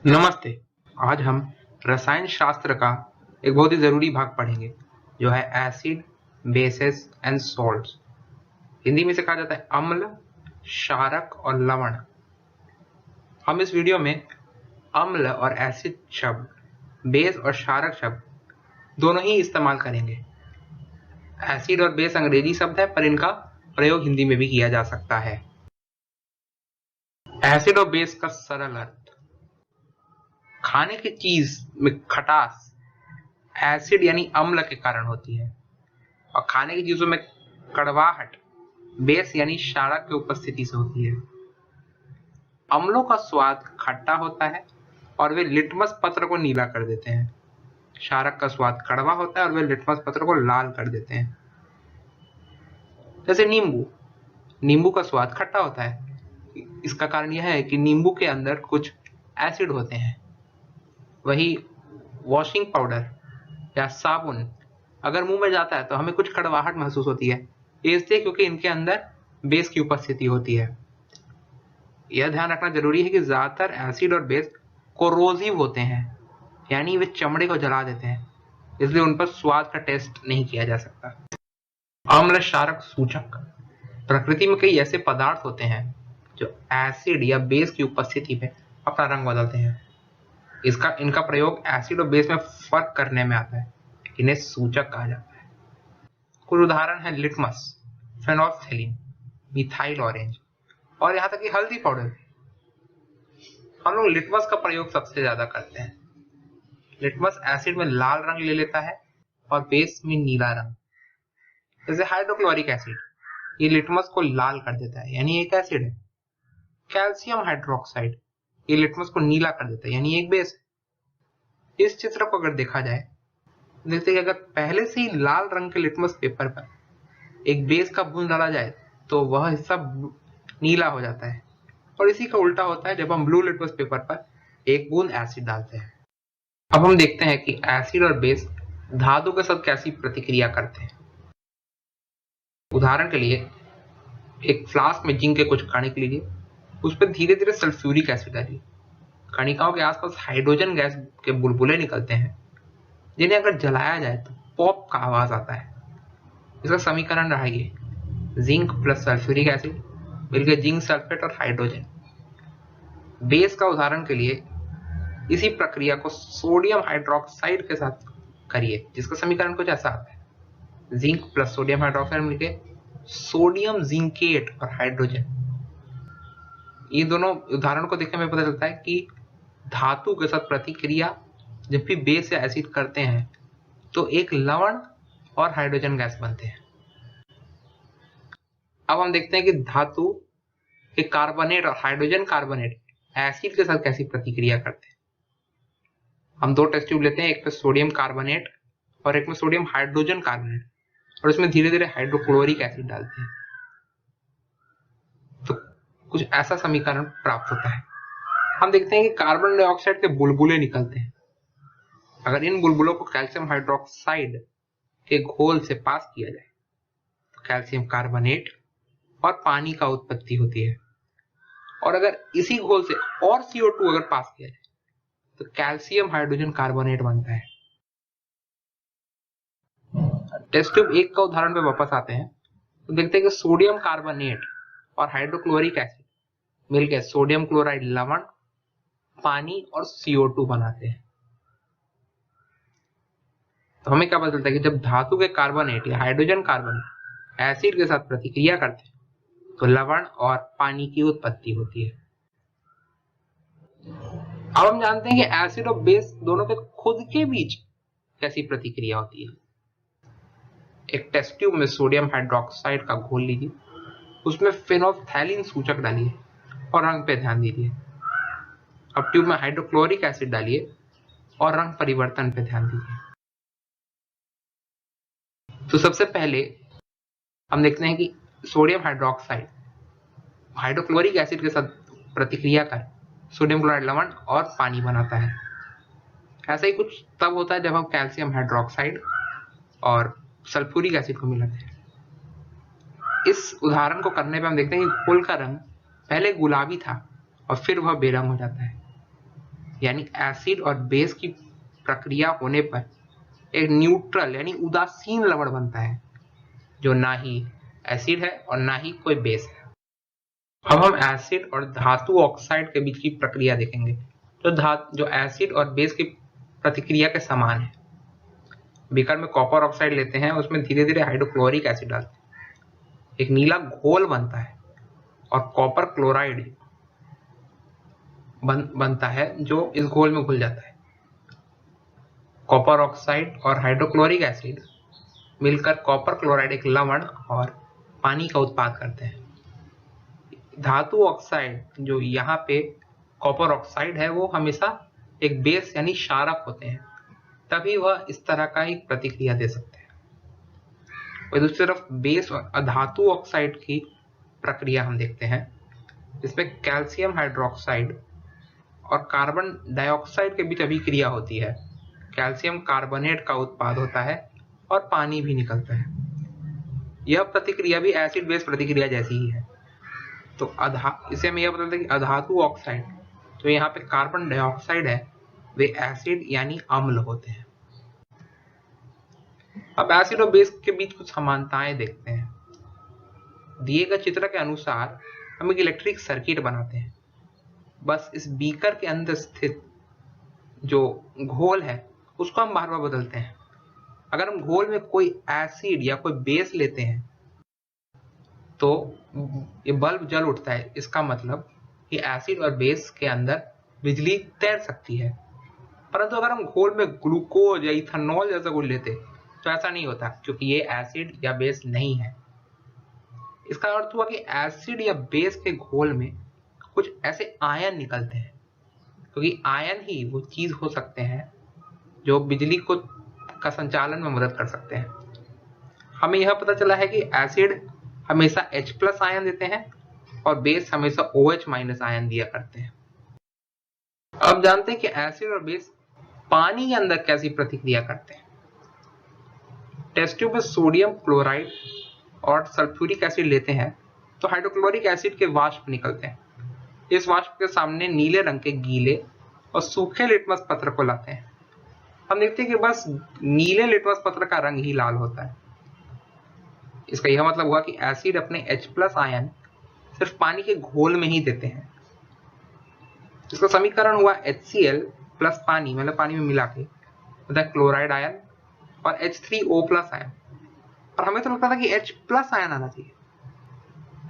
नमस्ते। आज हम रसायन शास्त्र का एक बहुत ही ज़रूरी भाग पढ़ेंगे, जो है acid, bases and salts. Hindi में इसे कहा जाता है अम्ल, क्षारक और लवण। हम इस वीडियो में अम्ल और एसिड शब्द, बेस और क्षारक शब्द दोनों ही इस्तेमाल करेंगे। एसिड और बेस अंग्रेजी शब्द है, पर इनका प्रयोग हिंदी में भी किया जा सकता है। एसिड और बेस का सरल अर्थ: खाने की चीज में खटास एसिड यानी अम्ल के कारण होती है, और खाने की चीजों में कड़वाहट बेस यानी क्षारक की उपस्थिति से होती है। अम्लों का स्वाद खट्टा होता है और वे लिटमस पत्र को नीला कर देते हैं। क्षारक का स्वाद कड़वा होता है और वे लिटमस पत्र को लाल कर देते हैं। जैसे नींबू का स्वाद खट्टा होता है। इसका कारण यह है कि नींबू के अंदर कुछ एसिड होते हैं। वही वॉशिंग पाउडर या साबुन अगर मुंह में जाता है तो हमें कुछ कड़वाहट महसूस होती है, इसलिए क्योंकि इनके अंदर बेस की उपस्थिति होती है। यह ध्यान रखना जरूरी है कि ज्यादातर एसिड और बेस कोरोसिव होते हैं, यानी वे चमड़े को जला देते हैं, इसलिए उन पर स्वाद का टेस्ट नहीं किया जा सकता। अम्ल क्षारक सूचक: प्रकृति में कई ऐसे पदार्थ होते हैं जो एसिड या बेस की उपस्थिति में अपना रंग बदलते हैं। इनका प्रयोग एसिड और बेस में फर्क करने में आता है। इन्हें सूचक कहा जाता है। कुछ उदाहरण है लिटमस, फेनोल्फथालीन, मिथाइल ऑरेंज और यहाँ तक कि हल्दी पाउडर। हम लोग लिटमस का प्रयोग सबसे ज्यादा करते हैं। लिटमस एसिड में लाल रंग ले लेता है और बेस में नीला रंग। जैसे हाइड्रोक्लोरिक एसिड, ये लिटमस को लाल कर देता है, यानी एक एसिड है। कैल्शियम हाइड्रोक्साइड, ये लिटमस को नीला कर देता है, यानी एक बेस है। इस चित्र को अगर देखा जाए, देखते हैं कि अगर पहले से ही लाल रंग के लिटमस पेपर पर एक बेस का बूंद डाला जाए तो वह हिस्सा नीला हो जाता है, और इसी का उल्टा होता है जब हम ब्लू लिटमस पेपर पर एक बूंद एसिड डालते हैं। अब हम देखते हैं कि एसिड और बेस धातु के साथ कैसी प्रतिक्रिया करते हैं। उदाहरण के लिए एक फ्लास्क में जिंक के कुछ कणिक लीजिए, उस पर धीरे धीरे सल्फ्यूरिक एसिड डालिए। कणिकाओं के आसपास हाइड्रोजन गैस के बुलबुले निकलते हैं, जिन्हें अगर जलाया जाए तो पॉप का आवाज आता है। इसका समीकरण रहा ये: जिंक प्लस सल्फ्यूरिक एसिड मिलकर जिंक सल्फेट और हाइड्रोजन। बेस का उदाहरण के लिए इसी प्रक्रिया को सोडियम हाइड्रोक्साइड के साथ करिए, जिसका समीकरण कुछ ऐसा आता है: जिंक प्लस सोडियम हाइड्रोक्साइड मिलकर सोडियम जिंकेट और हाइड्रोजन। ये दोनों उदाहरण को देखने में पता चलता है कि धातु के साथ प्रतिक्रिया जब भी बेस या एसिड करते हैं तो एक लवण और हाइड्रोजन गैस बनते हैं। अब हम देखते हैं कि धातु के कार्बोनेट और हाइड्रोजन कार्बोनेट एसिड के साथ कैसी प्रतिक्रिया करते हैं। हम दो टेस्ट ट्यूब लेते हैं, एक पे सोडियम कार्बोनेट और एक में सोडियम हाइड्रोजन कार्बोनेट, और इसमें धीरे धीरे हाइड्रोक्लोरिक एसिड डालते हैं, तो कुछ ऐसा समीकरण प्राप्त होता है। हम देखते हैं कि कार्बन डाइऑक्साइड के बुलबुले निकलते हैं। अगर इन बुलबुलों को कैल्शियम हाइड्रोक्साइड के घोल से पास किया जाए तो कैल्शियम कार्बोनेट और पानी का उत्पत्ति होती है, और अगर इसी घोल से और CO2 अगर पास किया जाए तो कैल्शियम हाइड्रोजन कार्बोनेट बनता है। टेस्ट ट्यूब 1 का उदाहरण पे वापस आते हैं, तो देखते हैं कि सोडियम कार्बोनेट और हाइड्रोक्लोरिक एसिड मिलकर सोडियम क्लोराइड लवण, पानी और CO2 बनाते हैं। तो हमें क्या पता चलता है कि जब धातु के कार्बोनेट या हाइड्रोजन कार्बोनेट एसिड के साथ प्रतिक्रिया करते हैं तो लवण और पानी की उत्पत्ति होती है। अब हम जानते हैं कि एसिड और बेस दोनों के खुद के बीच कैसी प्रतिक्रिया होती है। एक टेस्ट ट्यूब में सोडियम हाइड्रोक्साइड का घोल लीजिए, उसमें फेनोल्फथालीन सूचक डालिए और रंग पे ध्यान दीजिए। अब ट्यूब में हाइड्रोक्लोरिक एसिड डालिए और रंग परिवर्तन पे ध्यान दीजिए। तो सबसे पहले हम देखते हैं कि सोडियम हाइड्रोक्साइड हाइड्रोक्लोरिक एसिड के साथ प्रतिक्रिया कर सोडियम क्लोराइड लवण और पानी बनाता है। ऐसा ही कुछ तब होता है जब हम कैल्शियम हाइड्रोक्साइड और सल्फ्यूरिक एसिड को मिलाते हैं। इस उदाहरण को करने पे हम देखते हैं कि घोल का रंग पहले गुलाबी था और फिर वह बेरंग हो जाता है। यानी एसिड और बेस की प्रक्रिया होने पर एक न्यूट्रल यानी उदासीन लवण बनता है, जो ना ही एसिड है और ना ही कोई बेस है। अब हम एसिड और धातु ऑक्साइड के बीच की प्रक्रिया देखेंगे, जो एसिड और बेस की प्रतिक्रिया के समान है। बीकर में कॉपर ऑक्साइड लेते हैं, उसमें धीरे धीरे हाइड्रोक्लोरिक एसिड डालते हैं, एक नीला घोल बनता है और कॉपर क्लोराइड बनता है जो इस घोल में घुल जाता है। कॉपर ऑक्साइड और हाइड्रोक्लोरिक एसिड मिलकर कॉपर क्लोराइड एक लवण और पानी का उत्पाद करते हैं। धातु ऑक्साइड जो यहाँ पे कॉपर ऑक्साइड है, वो हमेशा एक बेस यानी क्षारक होते हैं, तभी वह इस तरह का एक प्रतिक्रिया दे सकते हैं। और दूसरी तरफ बेस और अधातु ऑक्साइड की प्रक्रिया हम देखते हैं, जिसमें कैल्शियम हाइड्रोक्साइड और कार्बन डाइऑक्साइड के बीच अभिक्रिया होती है। कैल्शियम कार्बोनेट का उत्पाद होता है और पानी भी निकलता है। यह प्रतिक्रिया भी एसिड बेस प्रतिक्रिया जैसी ही है। तो इसे हम यह बताते हैं कि अधातु ऑक्साइड जो यहाँ पे कार्बन डाइऑक्साइड है, वे एसिड यानी अम्ल होते हैं। अब एसिड और बेस के बीच कुछ समानताएं देखते हैं। दिए गए चित्र के अनुसार हम एक इलेक्ट्रिक सर्किट बनाते हैं। बस इस बीकर के अंदर स्थित जो घोल है उसको हम बार बार बदलते हैं। अगर हम घोल में कोई एसिड या कोई बेस लेते हैं तो ये बल्ब जल उठता है। इसका मतलब कि एसिड और बेस के अंदर बिजली तैर सकती है। परंतु अगर हम घोल में ग्लूकोज या इथेनॉल जैसा कुछ लेते तो ऐसा नहीं होता, क्योंकि ये एसिड या बेस नहीं है। इसका अर्थ हुआ कि एसिड या बेस के घोल में कुछ ऐसे आयन निकलते हैं, क्योंकि आयन ही वो चीज हो सकते हैं जो बिजली का संचालन में मदद कर सकते हैं। हमें यह पता चला है कि एसिड हमेशा H+ आयन देते हैं और बेस हमेशा OH- आयन दिया करते हैं। अब जानते हैं कि एसिड और बेस पानी के अंदर कैसी प्रतिक्रिया करते हैं। टेस्ट ट्यूब में सोडियम क्लोराइड और सल्फ्यूरिक एसिड लेते हैं तो हाइड्रोक्लोरिक एसिड के वाष्प निकलते हैं। इस वाष्प के सामने नीले रंग के गीले और सूखे लिटमस पत्र को लाते हैं। हम देखते हैं कि बस नीले लिटमस पत्र का रंग ही लाल होता है। इसका यह मतलब हुआ कि एसिड अपने H+ आयन सिर्फ पानी के घोल में ही देते हैं। इसका समीकरण हुआ HCl प्लस पानी, मतलब पानी में मिला के, मतलब क्लोराइड आयन और H3O+ आयन। और हमें तो लगता था कि H+ आयन आना चाहिए।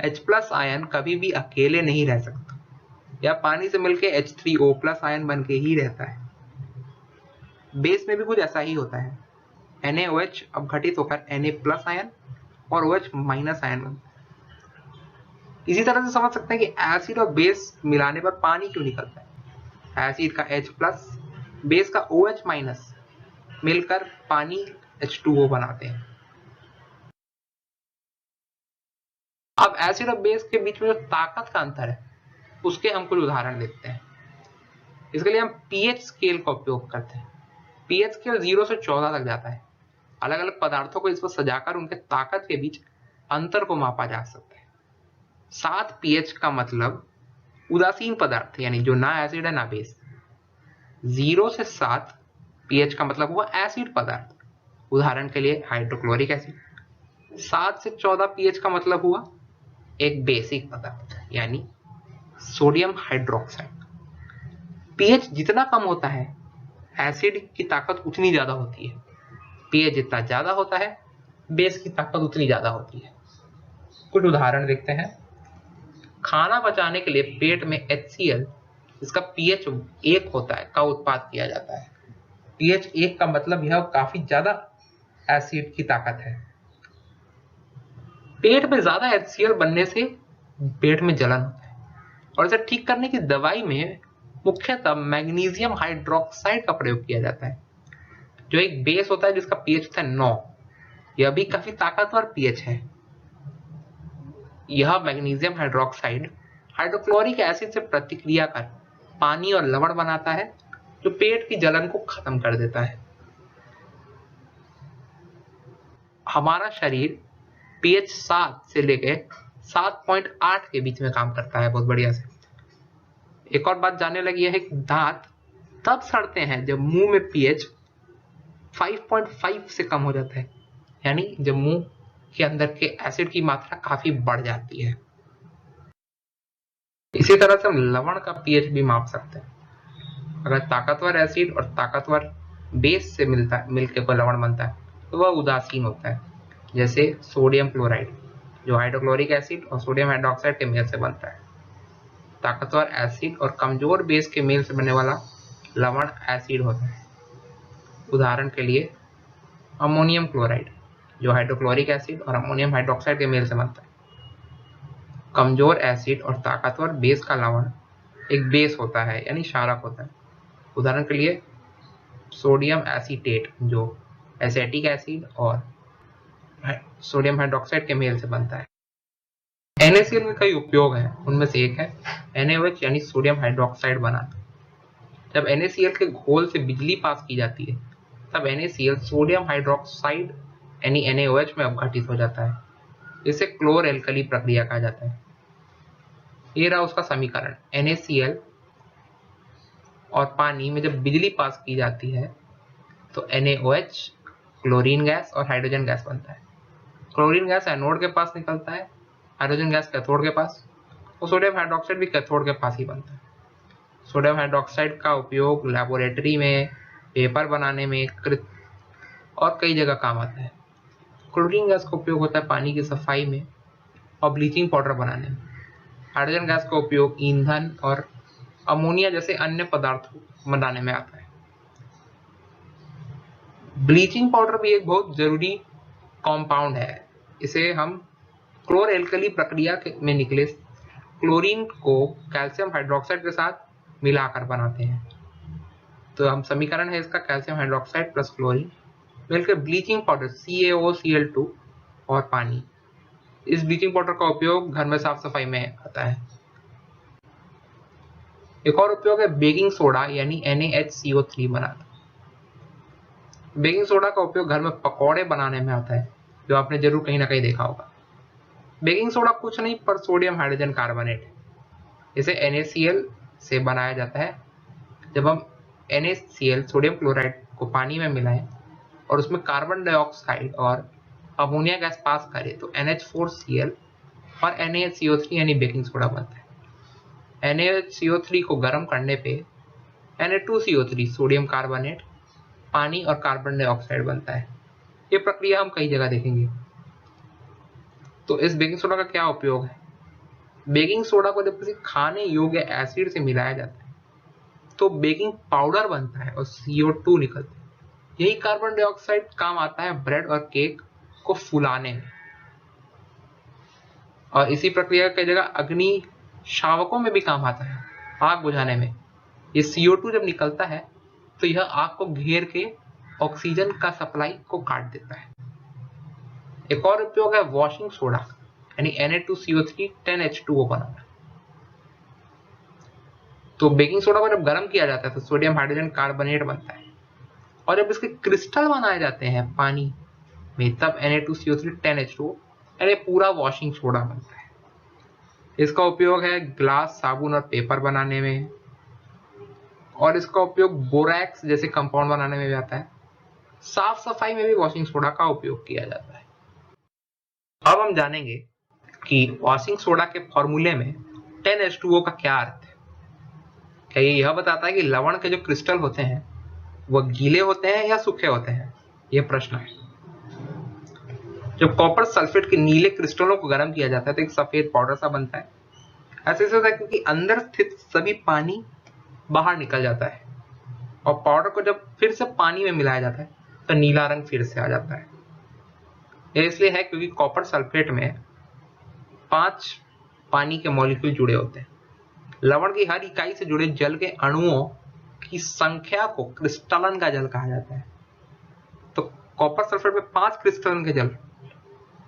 H+ आयन कभी भी अकेले नहीं रह सकता, या पानी से मिलके H3O+ आयन बन के ही रहता है। बेस में भी कुछ ऐसा ही होता है। NaOH अब घटित होकर Na+ आयन और OH- आयन बनता है। इसी तरह से समझ सकते हैं कि एसिड और बेस मिलाने पर पानी क्यों निकलता है। एसिड का H+, बेस का OH- मिलकर पानी H2O बनाते हैं। अब एसिड और बेस के बीच में जो ताकत का अंतर है, उसके हम कुछ उदाहरण देखते हैं। इसके लिए हम pH स्केल का उपयोग करते हैं। pH स्केल 0 से 14 तक जाता है। अलग अलग पदार्थों को इस पर सजाकर उनके ताकत के बीच अंतर को मापा जा सकता है। 7 pH का मतलब उदासीन पदार्थ, यानी जो ना एसिड है ना बेस। 0 से 7 pH का मतलब हुआ एसिड पदार्थ, उदाहरण के लिए हाइड्रोक्लोरिक एसिड। 7 से 14 pH का मतलब हुआ एक बेसिक पदार्थ, यानी सोडियम हाइड्रोक्साइड। pH जितना कम होता है, एसिड की ताकत उतनी ज्यादा होती है। pH जितना ज्यादा होता है, बेस की ताकत उतनी ज्यादा होती है। कुछ उदाहरण देखते हैं। खाना पचाने के लिए पेट में HCl, इसका pH 1 होता है, का उत्पाद किया जाता है। pH 1 का मतलब यह काफी ज्यादा एसिड की ताकत है। पेट में ज्यादा HCl बनने से पेट में जलन होता है, और इसे ठीक करने की दवाई में मुख्यतः मैग्नीशियम हाइड्रोक्साइड का प्रयोग किया जाता है, जो एक बेस होता है जिसका pH होता है 9। यह भी काफी ताकतवर pH है। यह मैग्नीशियम हाइड्रोक्साइड हाइड्रोक्लोरिक एसिड से प्रतिक्रिया कर पानी और लवण बनाता है, जो पेट की जलन को खत्म कर देता है। हमारा शरीर pH 7 से लेकर 7.8 के बीच में काम करता है, बहुत बढ़िया से। एक और बात जानने लगी है कि दांत तब सड़ते हैं जब मुंह में पीएच 5.5 से कम हो जाता है, यानी जब मुंह के अंदर के एसिड की मात्रा काफी बढ़ जाती है। इसी तरह से हम लवण का पीएच भी माप सकते हैं। अगर ताकतवर एसिड और ताकतवर बेस से मिलकर कोई लवण बनता है तो वह उदासीन होता है, जैसे सोडियम क्लोराइड जो हाइड्रोक्लोरिक एसिड और सोडियम हाइड्रोक्साइड के मेल से बनता है। ताकतवर एसिड और कमजोर बेस के मेल से बनने वाला लवण एसिड होता है। उदाहरण के लिए अमोनियम क्लोराइड जो हाइड्रोक्लोरिक एसिड और अमोनियम हाइड्रोक्साइड के मेल से बनता है। कमजोर एसिड और ताकतवर बेस का लवण एक बेस होता है, यानी क्षारक होता है। उदाहरण के लिए सोडियम एसीटेट जो एसिटिक एसिड और सोडियम हाइड्रोक्साइड के मेल से बनता है। NaCl में कई उपयोग हैं, उनमें से एक है NaOH यानी सोडियम हाइड्रोक्साइड बनाना। जब NaCl के घोल से बिजली पास की जाती है तब NaCl सोडियम हाइड्रोक्साइड यानी NaOH में अपघटित हो जाता है। इसे क्लोर एल्कली प्रक्रिया कहा जाता है। ये रहा उसका समीकरण। NaCl और पानी में जब बिजली पास की जाती है तो NaOH क्लोरीन गैस और हाइड्रोजन गैस बनता है। क्लोरीन गैस एनोड के पास निकलता है, हाइड्रोजन गैस कैथोड के पास, और सोडियम हाइड्रोक्साइड भी कैथोड के पास ही बनता है। सोडियम हाइड्रोक्साइड का उपयोग लैबोरेटरी में, पेपर बनाने में और कई जगह काम आता है। क्लोरीन गैस का उपयोग होता है पानी की सफाई में और ब्लीचिंग पाउडर बनाने में। हाइड्रोजन गैस का उपयोग ईंधन और अमोनिया जैसे अन्य पदार्थों बनाने में आता है। ब्लीचिंग पाउडर भी एक बहुत जरूरी कंपाउंड है। इसे हम क्लोर एल्कली प्रक्रिया में निकले क्लोरीन को कैल्शियम हाइड्रोक्साइड के साथ मिलाकर बनाते हैं। तो हम समीकरण है इसका कैल्शियम हाइड्रोक्साइड प्लस क्लोरीन मिलकर ब्लीचिंग पाउडर CaOCl2 और पानी। इस ब्लीचिंग पाउडर का उपयोग घर में साफ सफाई में आता है। एक और उपयोग है बेकिंग सोडा यानी NaHCO3 बनाना। बेकिंग सोडा का उपयोग घर में पकौड़े बनाने में आता है, जो आपने जरूर कहीं ना कहीं देखा होगा। बेकिंग सोडा कुछ नहीं पर सोडियम हाइड्रोजन कार्बोनेट है। इसे NaCl से बनाया जाता है। जब हम NaCl सोडियम क्लोराइड को पानी में मिलाएं और उसमें कार्बन डाइऑक्साइड और अमोनिया गैस पास करें तो NH4Cl और NaCO3 यानी बेकिंग सोडा बनता है। NaCO3 को गर्म करने पे Na2CO3 सोडियम कार्बोनेट, पानी और कार्बन डाइऑक्साइड बनता है। ये प्रक्रिया हम कई जगह देखेंगे। तो इस बेकिंग सोडा का क्या उपयोग है? बेकिंग सोडा को जब किसी खाने योग्य एसिड से मिलाया जाता है तो बेकिंग पाउडर बनता है और CO2 निकलता है। यही कार्बन डाइऑक्साइड काम आता है ब्रेड और केक को फुलाने में। और इसी प्रक्रिया कई जगह अग्नि शावकों में भी काम आता है, आग बुझाने में। ये CO2 जब निकलता है तो यह आग को घेर के ऑक्सीजन का सप्लाई को काट देता है। एक और उपयोग है वॉशिंग सोडा यानी Na2CO3 10H2O बनाना। तो बेकिंग सोडा को जब गर्म किया जाता है तो सोडियम हाइड्रोजन कार्बोनेट बनता है, और जब इसके क्रिस्टल बनाए जाते हैं पानी में तब Na2CO3 10H2O यानी पूरा वॉशिंग सोडा बनता है। इसका उपयोग है ग्लास, साबुन और पेपर बनाने में, और इसका उपयोग बोरैक्स जैसे कंपाउंड बनाने में भी आता है। साफ सफाई में भी वॉशिंग सोडा का उपयोग किया जाता है। अब हम जानेंगे कि वॉशिंग सोडा के फॉर्मूले में 10H2O का क्या अर्थ है। क्या ये यह बताता है कि लवण के जो क्रिस्टल होते हैं वह गीले होते हैं या सूखे होते हैं? यह प्रश्न है। जब कॉपर सल्फेट के नीले क्रिस्टलों को गर्म किया जाता है तो एक सफेद पाउडर सा बनता है। ऐसे होता है क्योंकि अंदर स्थित सभी पानी बाहर निकल जाता है, और पाउडर को जब फिर से पानी में मिलाया जाता है तो नीला रंग फिर से आ जाता है। यह इसलिए है क्योंकि कॉपर सल्फेट में 5 पानी के मॉलिक्यूल जुड़े होते हैं। लवण की हर इकाई से जुड़े जल के अणुओं की संख्या को क्रिस्टलन का जल कहा जाता है। तो कॉपर सल्फेट में 5 क्रिस्टलन के जल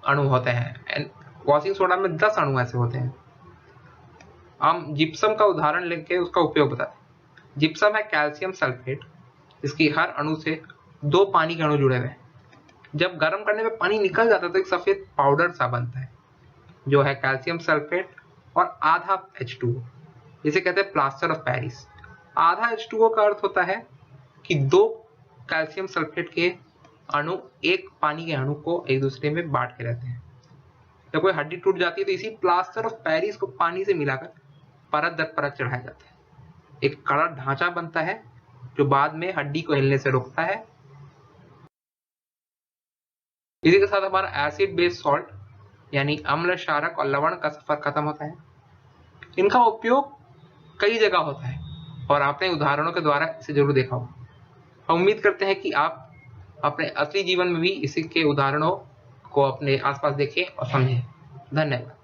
अणु होते हैं। वॉशिंग सोडा में 10 अणु ऐसे होते हैं। हम जिप्सम का उदाहरण लेके उसका उपयोग बताते हैं। जिप्सम है कैल्शियम सल्फेट, इसकी हर अणु से 2 पानी के अणु जुड़े हुए हैं। जब गर्म करने में पानी निकल जाता है तो एक सफेद पाउडर सा बनता है जो है कैल्शियम सल्फेट और आधा H2O। इसे कहते हैं प्लास्टर ऑफ पेरिस। आधा H2O का अर्थ होता है कि 2 कैल्शियम सल्फेट के अणु एक पानी के अणु को एक दूसरे में बांट के रहते हैं। जब कोई हड्डी टूट जाती है तो इसी प्लास्टर ऑफ पेरिस को पानी से मिलाकर परत दर परत चढ़ाया जाता है। एक कड़ा ढांचा बनता है जो बाद में हड्डी को हिलने से रोकता है। इसी के साथ हमारा एसिड बेस सॉल्ट यानी अम्ल, क्षारक और लवण का सफर खत्म होता है। इनका उपयोग कई जगह होता है और आपने उदाहरणों के द्वारा इसे जरूर देखा होगा। हम उम्मीद करते हैं कि आप अपने असली जीवन में भी इसी के उदाहरणों को अपने आसपास देखें और समझें। धन्यवाद।